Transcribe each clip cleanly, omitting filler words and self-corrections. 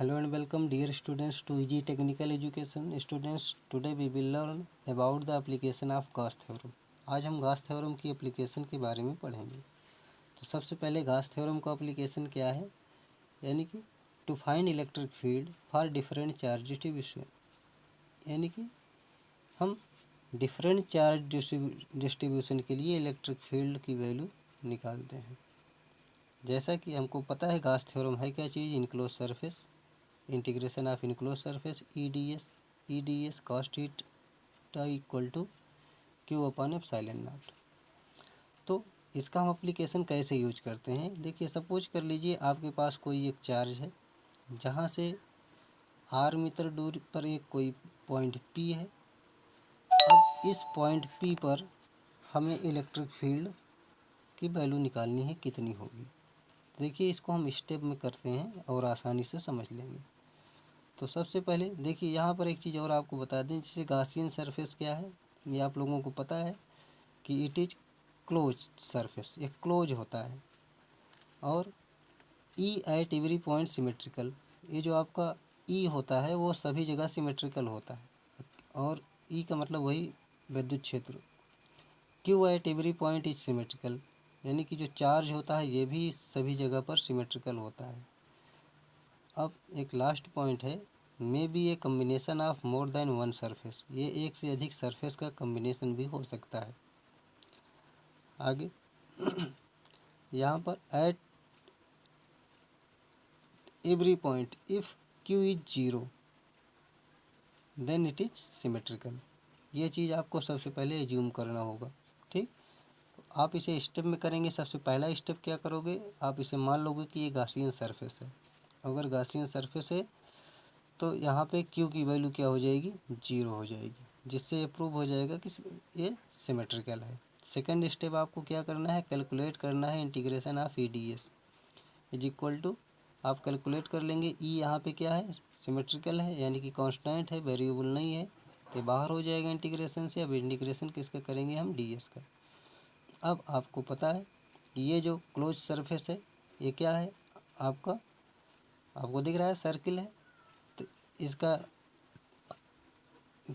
Hello and welcome dear students to EG Technical Education. Students, today we will learn about the application of Gauss theorem. आज हम Gauss theorem की application के बारे में पढ़ेंगे। तो सबसे पहले Gauss theorem का एप्लीकेशन क्या है, यानी कि to find electric field for different charge distribution, यानी कि हम डिफरेंट चार्ज डिस्ट्रीब्यूशन के लिए इलेक्ट्रिक फील्ड की वैल्यू निकालते हैं। जैसा कि हमको पता है Gauss theorem है क्या चीज़, enclose surface, integration of enclose surface E D S cos theta equal to Q upon epsilon nought. तो इसका हम एप्लीकेशन कैसे यूज करते हैं, देखिए सपोज कर लीजिए आपके पास कोई एक चार्ज है जहाँ से आर मीटर दूर पर एक कोई पॉइंट पी है। अब इस पॉइंट पी पर हमें इलेक्ट्रिक फील्ड की वैल्यू निकालनी है, कितनी होगी। देखिए इसको हम स्टेप में करते हैं और आसानी से समझ लेंगे। तो सबसे पहले देखिए यहाँ पर एक चीज़ और आपको बता दें, जैसे गॉसियन सरफेस क्या है, ये आप लोगों को पता है कि इट इज़ क्लोज सरफेस, ये क्लोज होता है। और ई एट एवरी पॉइंट सिमेट्रिकल, ये जो आपका ई होता है वो सभी जगह सिमेट्रिकल होता है। और ई का मतलब वही विद्युत क्षेत्र। Q eight every point is symmetrical, यानी कि जो चार्ज होता है ये भी सभी जगह पर सिमेट्रिकल होता है। अब एक लास्ट पॉइंट है, may be A combination of more than one surface, ये एक से अधिक सरफेस का कम्बिनेशन भी हो सकता है। आगे यहाँ पर at every point if Q is zero then it is symmetrical, ये चीज़ आपको सबसे पहले एज्यूम करना होगा। ठीक, तो आप इसे स्टेप में करेंगे। सबसे पहला स्टेप क्या करोगे, आप इसे मान लोगे कि ये गॉसियन सरफेस है। अगर गॉसियन सरफेस है तो यहाँ पे क्यू की वैल्यू क्या हो जाएगी, जीरो हो जाएगी, जिससे ये प्रूव हो जाएगा कि ये सिमेट्रिकल है। सेकंड स्टेप आपको क्या करना है, कैलकुलेट करना है integration of E D S is equal to, आप कैलकुलेट कर लेंगे ई यहाँ पे क्या है, सिमेट्रिकल है, यानी कि कांस्टेंट है, वेरिएबल नहीं है, तो बाहर हो जाएगा इंटीग्रेशन से। अब इंटीग्रेशन किसका करेंगे हम, डी एस का। अब आपको पता है कि ये जो क्लोज सरफेस है ये क्या है आपका, आपको दिख रहा है सर्किल है, तो इसका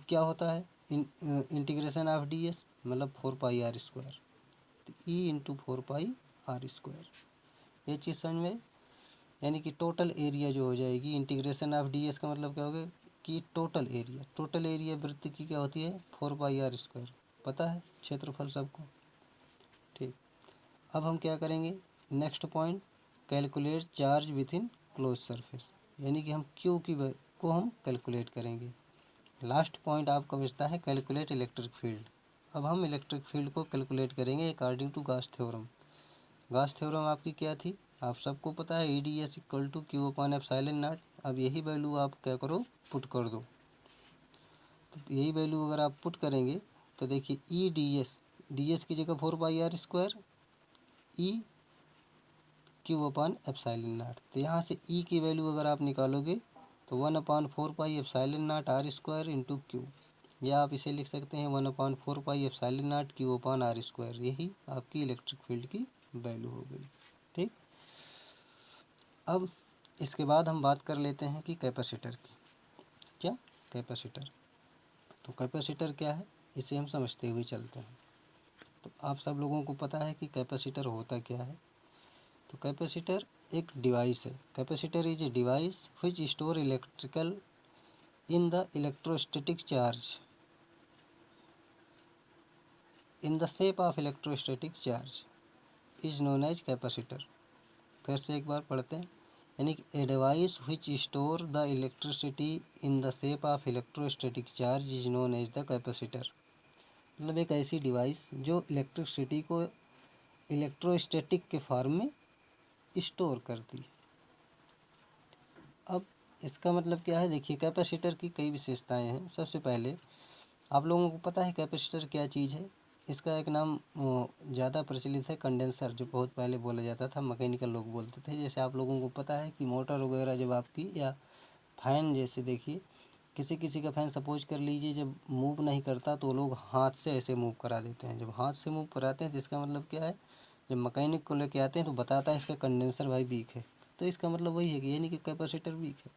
क्या होता है, इंटीग्रेशन ऑफ डी एस मतलब 4 पाई r², तो ई इंटू 4 पाई r², ये चीज़ समझ में। यानी कि टोटल एरिया जो हो जाएगी, इंटीग्रेशन ऑफ डी एस का मतलब क्या होगा कि टोटल एरिया वृत्त की क्या होती है, 4 पाई r², पता है क्षेत्रफल सबको। ठीक, अब हम क्या करेंगे, next point, calculate charge with in close surface, यानी कि हम क्यू को हम कैलकुलेट करेंगे। लास्ट पॉइंट आपका बचता है कैलकुलेट इलेक्ट्रिक फील्ड। अब हम इलेक्ट्रिक फील्ड को कैलकुलेट करेंगे according to Gauss theorem. Gauss theorem आपकी क्या थी, आप सबको पता है, E D S equal to Q upon epsilon naught. अब यही वैल्यू आप क्या करो, पुट कर दो। तो यही वैल्यू अगर आप पुट करेंगे तो देखिए ई डी एस की जगह 4 पाई r², E Q upon epsilon nought. तो यहाँ से ई की वैल्यू अगर आप निकालोगे तो 1/4 pi epsilon not r² into Q, या आप इसे लिख सकते हैं 1/4 pi epsilon not Q upon r²। यही आपकी इलेक्ट्रिक फील्ड की वैल्यू हो गई। ठीक, अब इसके बाद हम बात कर लेते हैं कि कैपेसिटर की। क्या कैपेसिटर, तो कैपेसिटर क्या है इसे हम समझते हुए चलते हैं। तो आप सब लोगों को पता है कि कैपेसिटर होता क्या है। तो कैपेसिटर एक डिवाइस है, capacitor is a device which store electrical in the electrostatic charge in the shape of electrostatic charge is known as capacitor. फिर से एक बार पढ़ते हैं, यानी कि a device which store the electricity in the shape of electrostatic charge is known as the capacitor. मतलब एक ऐसी डिवाइस जो इलेक्ट्रिसिटी को इलेक्ट्रोस्टैटिक के फॉर्म में स्टोर करती है। अब इसका मतलब क्या है, देखिए कैपेसिटर की कई विशेषताएं हैं। सबसे पहले आप लोगों को पता है कैपेसिटर क्या चीज़ है, इसका एक नाम ज़्यादा प्रचलित है, कंडेंसर, जो बहुत पहले बोला जाता था, मैकेनिकल लोग बोलते थे। जैसे आप लोगों को पता है कि मोटर वगैरह जब आपकी, या फैन, जैसे देखिए किसी किसी का फैन सपोज कर लीजिए जब मूव नहीं करता तो लोग हाथ से ऐसे मूव करा देते हैं। जब हाथ से मूव कराते हैं तो इसका मतलब क्या है, जब मैकेनिक को लेके आते हैं तो बताता है इसका कंडेंसर भाई वीक है, तो इसका मतलब वही है कि यानी कि कैपेसिटर वीक है।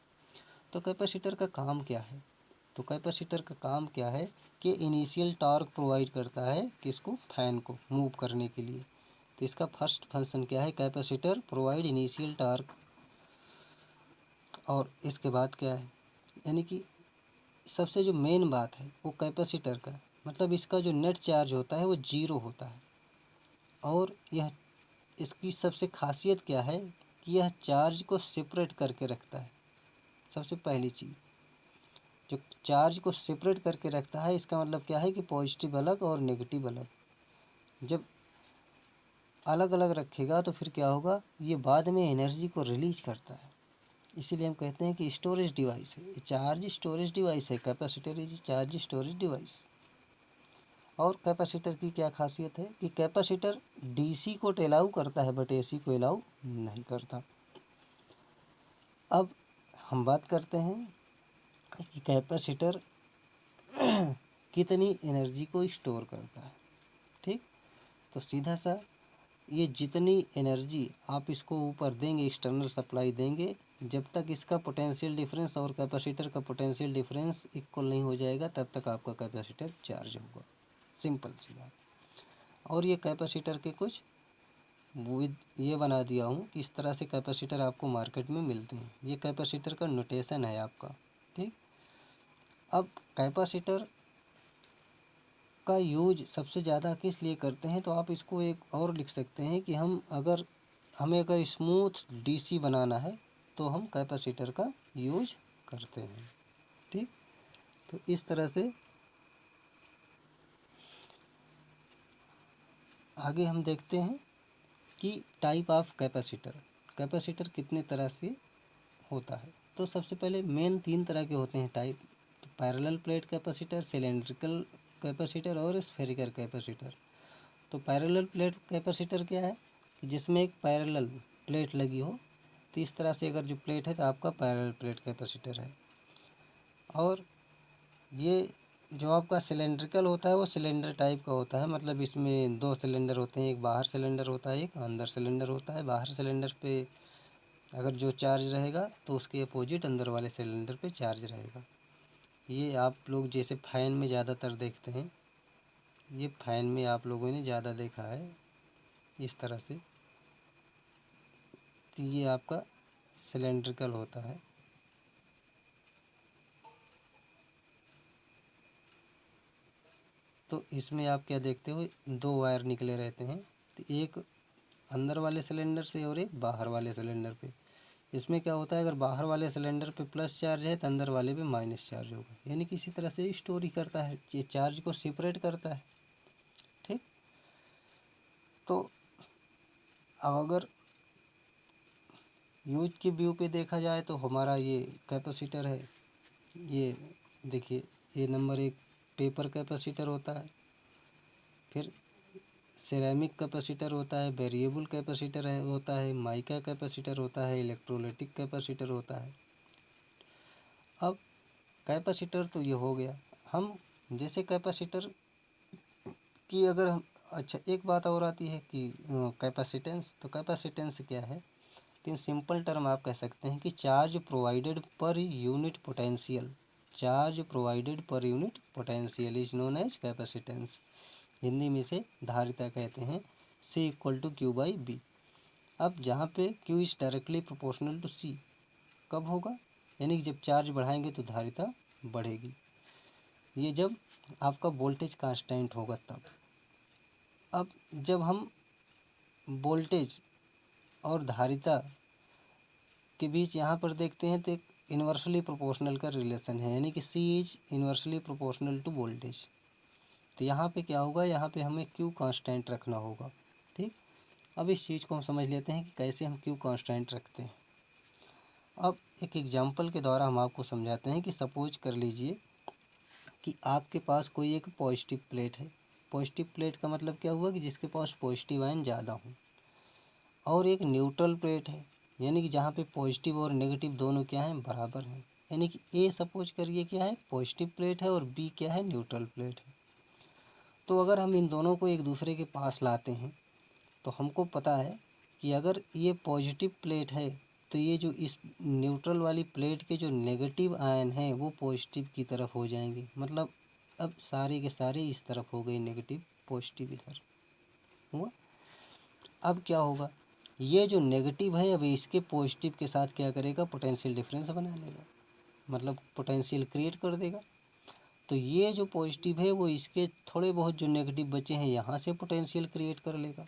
तो कैपेसिटर का काम क्या है? तो कैपेसिटर का काम क्या है कि इनिशियल टॉर्क प्रोवाइड करता है किसको? फैन को मूव करने के लिए। तो इसका फर्स्ट फंक्शन क्या है? Capacitor provide initial torque. और इसके बाद क्या है, यानी कि सबसे जो मेन बात है वो कैपेसिटर का मतलब इसका जो नेट चार्ज होता है वो जीरो होता है। और यह इसकी सबसे खासियत क्या है कि यह चार्ज को सेपरेट करके रखता है। सबसे पहली चीज़ जो चार्ज को सेपरेट करके रखता है, इसका मतलब क्या है कि पॉजिटिव अलग और नेगेटिव अलग। जब अलग अलग रखेगा तो फिर क्या होगा, ये बाद में एनर्जी को रिलीज करता है। इसीलिए हम कहते हैं कि स्टोरेज डिवाइस है, ये चार्ज स्टोरेज डिवाइस है। Capacitor is charge storage device. और कैपेसिटर की क्या खासियत है कि कैपेसिटर डीसी को तो अलाउ करता है बट एसी को अलाउ नहीं करता। अब हम बात करते हैं कि कैपेसिटर कितनी एनर्जी को स्टोर करता है। ठीक, तो सीधा सा ये जितनी एनर्जी आप इसको ऊपर देंगे, एक्सटर्नल सप्लाई देंगे, जब तक इसका पोटेंशियल डिफरेंस और कैपेसिटर का पोटेंशियल डिफरेंस इक्वल नहीं हो जाएगा तब तक आपका कैपेसिटर चार्ज होगा। सिंपल सी बात। और ये कैपेसिटर के कुछ वो ये बना दिया हूँ कि इस तरह से कैपेसिटर आपको मार्केट में मिलते हैं। ये कैपेसिटर का नोटेशन है आपका। ठीक, अब कैपेसिटर का यूज सबसे ज़्यादा किस लिए करते हैं, तो आप इसको एक और लिख सकते हैं कि हमें अगर स्मूथ डीसी बनाना है तो हम कैपेसिटर का यूज करते हैं। ठीक, तो इस तरह से आगे हम देखते हैं कि टाइप ऑफ कैपेसिटर, कैपेसिटर कितने तरह से होता है। तो सबसे पहले मेन 3 तरह के होते हैं टाइप। तो parallel plate capacitor, cylindrical capacitor और स्फेरिकल कैपेसिटर। तो पैरेलल प्लेट कैपेसिटर क्या है कि जिसमें एक पैरेलल प्लेट लगी हो। तो इस तरह से अगर जो प्लेट है तो आपका पैरेलल प्लेट कैपेसिटर है। और ये जो आपका सिलेंड्रिकल होता है वो सिलेंडर टाइप का होता है, मतलब इसमें 2 सिलेंडर होते हैं, एक बाहर सिलेंडर होता है, एक अंदर सिलेंडर होता है। बाहर सिलेंडर पे अगर जो चार्ज रहेगा तो उसके अपोजिट अंदर वाले सिलेंडर पे चार्ज रहेगा। ये आप लोग जैसे फैन में ज़्यादातर देखते हैं, ये फैन में आप लोगों ने ज़्यादा देखा है इस तरह से। तो ये आपका सिलेंड्रिकल होता है। तो इसमें आप क्या देखते हो, 2 वायर निकले रहते हैं, तो एक अंदर वाले सिलेंडर से और एक बाहर वाले सिलेंडर पे। इसमें क्या होता है, अगर बाहर वाले सिलेंडर पे प्लस चार्ज है तो अंदर वाले पे माइनस चार्ज होगा, यानी किसी तरह से स्टोर ही करता है, ये चार्ज को सेपरेट करता है। ठीक, तो अब अगर यूज के व्यू पे देखा जाए तो हमारा ये कैपेसिटर है, ये देखिए, ये नंबर 1 पेपर कैपेसिटर होता है, फिर सिरेमिक कैपेसिटर होता है, वेरिएबल कैपेसिटर है होता है, माइका कैपेसिटर होता है, इलेक्ट्रोलाइटिक कैपेसिटर होता है। अब कैपेसिटर तो ये हो गया। हम जैसे कैपेसिटर की अगर हम अच्छा एक बात और आती है कि कैपेसिटेंस। तो कैपेसिटेंस क्या है, इन सिंपल टर्म आप कह सकते हैं कि charge provided per unit potential, charge provided per unit potential is known as capacitance. Hindi में इसे धारिता कहते हैं। C equal to Q by V. अब जहाँ पे Q is directly proportional to C कब होगा, यानी कि जब चार्ज बढ़ाएंगे तो धारिता बढ़ेगी। ये जब आपका वोल्टेज कांस्टेंट होगा तब। अब जब हम वोल्टेज और धारिता के बीच यहाँ पर देखते हैं तो एक इन्वर्सली प्रोपोर्शनल का रिलेशन है, यानी कि C is inversely proportional to voltage. तो यहाँ पे क्या होगा, यहाँ पे हमें Q कांस्टेंट रखना होगा। ठीक, अब इस चीज़ को हम समझ लेते हैं कि कैसे हम Q कांस्टेंट रखते हैं। अब एक एग्जांपल के द्वारा हम आपको समझाते हैं कि सपोज कर लीजिए कि आपके पास कोई एक पॉजिटिव प्लेट है। पॉजिटिव प्लेट का मतलब क्या हुआ कि जिसके पास पॉजिटिव आयन ज़्यादा हो, और एक न्यूट्रल प्लेट है, यानी कि जहाँ पे पॉजिटिव और नेगेटिव दोनों क्या हैं, बराबर हैं। यानी कि ए सपोज करिए क्या है, पॉजिटिव प्लेट है, और बी क्या है, न्यूट्रल प्लेट है। तो अगर हम इन दोनों को एक दूसरे के पास लाते हैं तो हमको पता है कि अगर ये पॉजिटिव प्लेट है तो ये जो इस न्यूट्रल वाली प्लेट के जो नेगेटिव आयन हैं वो पॉजिटिव की तरफ हो जाएंगे। मतलब अब सारे के सारे इस तरफ हो गए नेगेटिव, पॉजिटिव इधर हुआ। अब क्या होगा, ये जो नेगेटिव है अब इसके पॉजिटिव के साथ क्या करेगा, पोटेंशियल डिफरेंस बना लेगा, मतलब पोटेंशियल क्रिएट कर देगा। तो ये जो पॉजिटिव है वो इसके थोड़े बहुत जो नेगेटिव बचे हैं यहाँ से पोटेंशियल क्रिएट कर लेगा।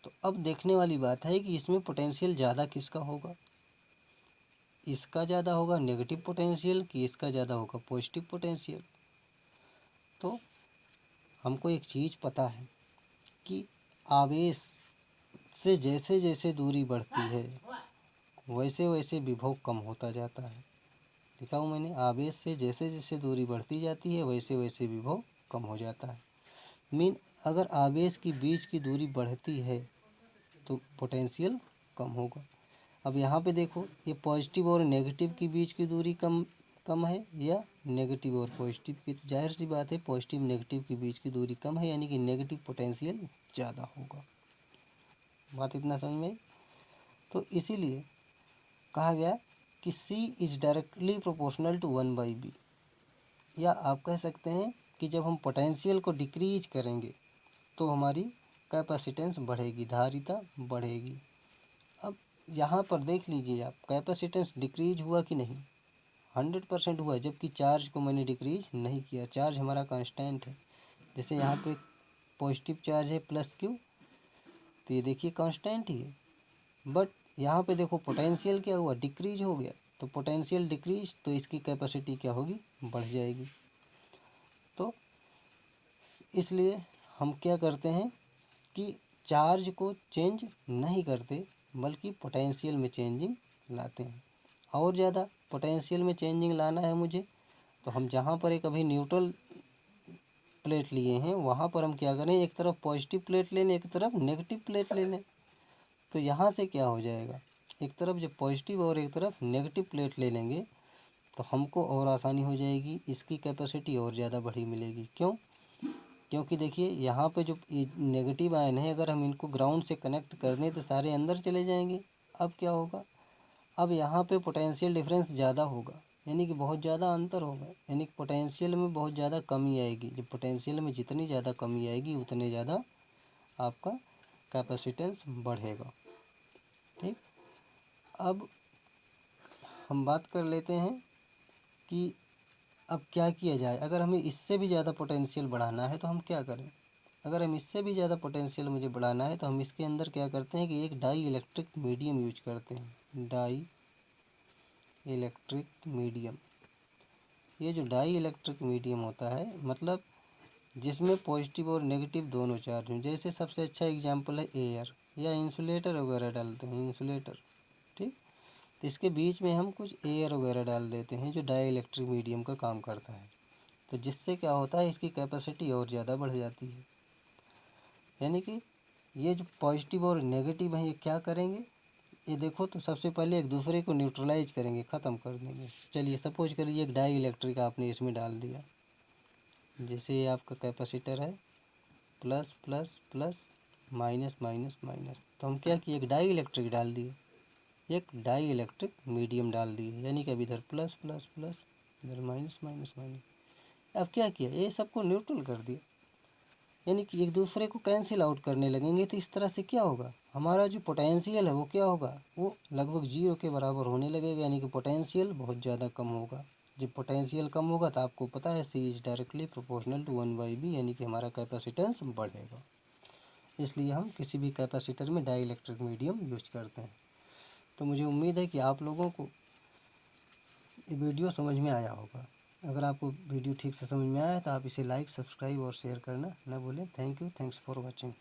तो अब देखने वाली बात है कि इसमें पोटेंशियल ज़्यादा किसका होगा, इसका ज़्यादा होगा नेगेटिव पोटेंशियल कि इसका ज़्यादा होगा पॉजिटिव पोटेंशियल। तो हमको एक चीज़ पता है कि आवेश से जैसे जैसे दूरी बढ़ती है वैसे वैसे विभव कम होता जाता है। लिखा हूँ मैंने, आवेश से जैसे जैसे दूरी बढ़ती जाती है वैसे वैसे विभव कम हो जाता है। मीन अगर आवेश की बीच की दूरी बढ़ती है तो पोटेंशियल कम होगा। अब यहाँ पे देखो, ये पॉजिटिव और नेगेटिव के बीच की दूरी कम है या नेगेटिव और पॉजिटिव की, तो जाहिर सी बात है पॉजिटिव नेगेटिव के बीच की दूरी कम है, यानी कि नेगेटिव पोटेंशियल ज़्यादा होगा। बात इतना समझ में आई। तो इसीलिए कहा गया कि C is directly proportional to 1/b, या आप कह सकते हैं कि जब हम पोटेंशियल को डिक्रीज करेंगे तो हमारी कैपेसिटेंस बढ़ेगी, धारिता बढ़ेगी। अब यहाँ पर देख लीजिए आप, कैपेसिटेंस डिक्रीज हुआ कि नहीं, 100% हुआ, जबकि चार्ज को मैंने डिक्रीज नहीं किया, चार्ज हमारा कांस्टेंट है। जैसे यहाँ पे पॉजिटिव चार्ज है +Q, तो ये देखिए कांस्टेंट ही है। बट यहाँ पे देखो पोटेंशियल क्या हुआ, डिक्रीज हो गया, तो पोटेंशियल डिक्रीज तो इसकी कैपेसिटी क्या होगी, बढ़ जाएगी। तो इसलिए हम क्या करते हैं कि चार्ज को चेंज नहीं करते बल्कि पोटेंशियल में चेंजिंग लाते हैं। और ज़्यादा पोटेंशियल में चेंजिंग लाना है मुझे, तो हम जहाँ पर एक अभी न्यूट्रल प्लेट लिए हैं वहाँ पर हम क्या करें, एक तरफ पॉजिटिव प्लेट ले लें, एक तरफ नेगेटिव प्लेट ले लें। तो यहाँ से क्या हो जाएगा, एक तरफ जब पॉजिटिव और एक तरफ नेगेटिव प्लेट ले लेंगे तो हमको और आसानी हो जाएगी, इसकी कैपेसिटी और ज़्यादा बड़ी मिलेगी। क्यों, क्योंकि देखिए यहाँ पे जो नेगेटिव आयन है अगर हम इनको ग्राउंड से कनेक्ट कर दें तो सारे अंदर चले जाएंगे। अब क्या होगा, अब यहाँ पे पोटेंशियल डिफरेंस ज़्यादा होगा, यानी कि बहुत ज़्यादा अंतर होगा, यानी कि पोटेंशियल में बहुत ज़्यादा कमी आएगी। जब पोटेंशियल में जितनी ज़्यादा कमी आएगी उतने ज़्यादा आपका कैपेसिटेंस बढ़ेगा। ठीक, अब हम बात कर लेते हैं कि अब क्या किया जाए, अगर हमें इससे भी ज़्यादा पोटेंशियल बढ़ाना है तो हम क्या करें। अगर हम इससे भी ज़्यादा पोटेंशियल मुझे बढ़ाना है तो हम इसके अंदर क्या करते हैं कि एक डाई इलेक्ट्रिक मीडियम यूज करते हैं, डाई इलेक्ट्रिक मीडियम। ये जो डाई इलेक्ट्रिक मीडियम होता है मतलब जिसमें पॉजिटिव और नेगेटिव दोनों चार्ज हों। जैसे सबसे अच्छा एग्जांपल है एयर या इंसुलेटर वगैरह डालते हैं, इंसुलेटर। ठीक, तो इसके बीच में हम कुछ एयर वगैरह डाल देते हैं जो डाई इलेक्ट्रिक मीडियम का काम करता है। तो जिससे क्या होता है, इसकी कैपेसिटी और ज़्यादा बढ़ जाती है। यानी कि ये जो पॉजिटिव और नेगेटिव है ये क्या करेंगे, ये देखो तो सबसे पहले एक दूसरे को न्यूट्रलाइज करेंगे, ख़त्म कर देंगे। चलिए सपोज करिए एक डाई इलेक्ट्रिक आपने इसमें डाल दिया, जैसे ये आपका कैपेसिटर है, plus plus plus minus minus minus. तो हम क्या किए, एक डाई इलेक्ट्रिक डाल दिए, एक डाई इलेक्ट्रिक मीडियम डाल दिए, यानी कि अब इधर प्लस प्लस प्लस, इधर माइनस माइनस माइनस। अब क्या किया, ये सबको न्यूट्रल कर दिया, यानी कि एक दूसरे को कैंसिल आउट करने लगेंगे। तो इस तरह से क्या होगा, हमारा जो पोटेंशियल है वो क्या होगा, वो लगभग जीरो के बराबर होने लगेगा, यानी कि पोटेंशियल बहुत ज़्यादा कम होगा। जब पोटेंशियल कम होगा तो आपको पता है C is directly proportional to 1/b, यानी कि हमारा कैपेसिटेंस बढ़ेगा। इसलिए हम किसी भी कैपेसिटर में डाई इलेक्ट्रिक मीडियम यूज करते हैं। तो मुझे उम्मीद है कि आप लोगों को ये वीडियो समझ में आया होगा। अगर आपको वीडियो ठीक से समझ में आया तो आप इसे लाइक, सब्सक्राइब और शेयर करना ना भूलें। Thank you, thanks for watching.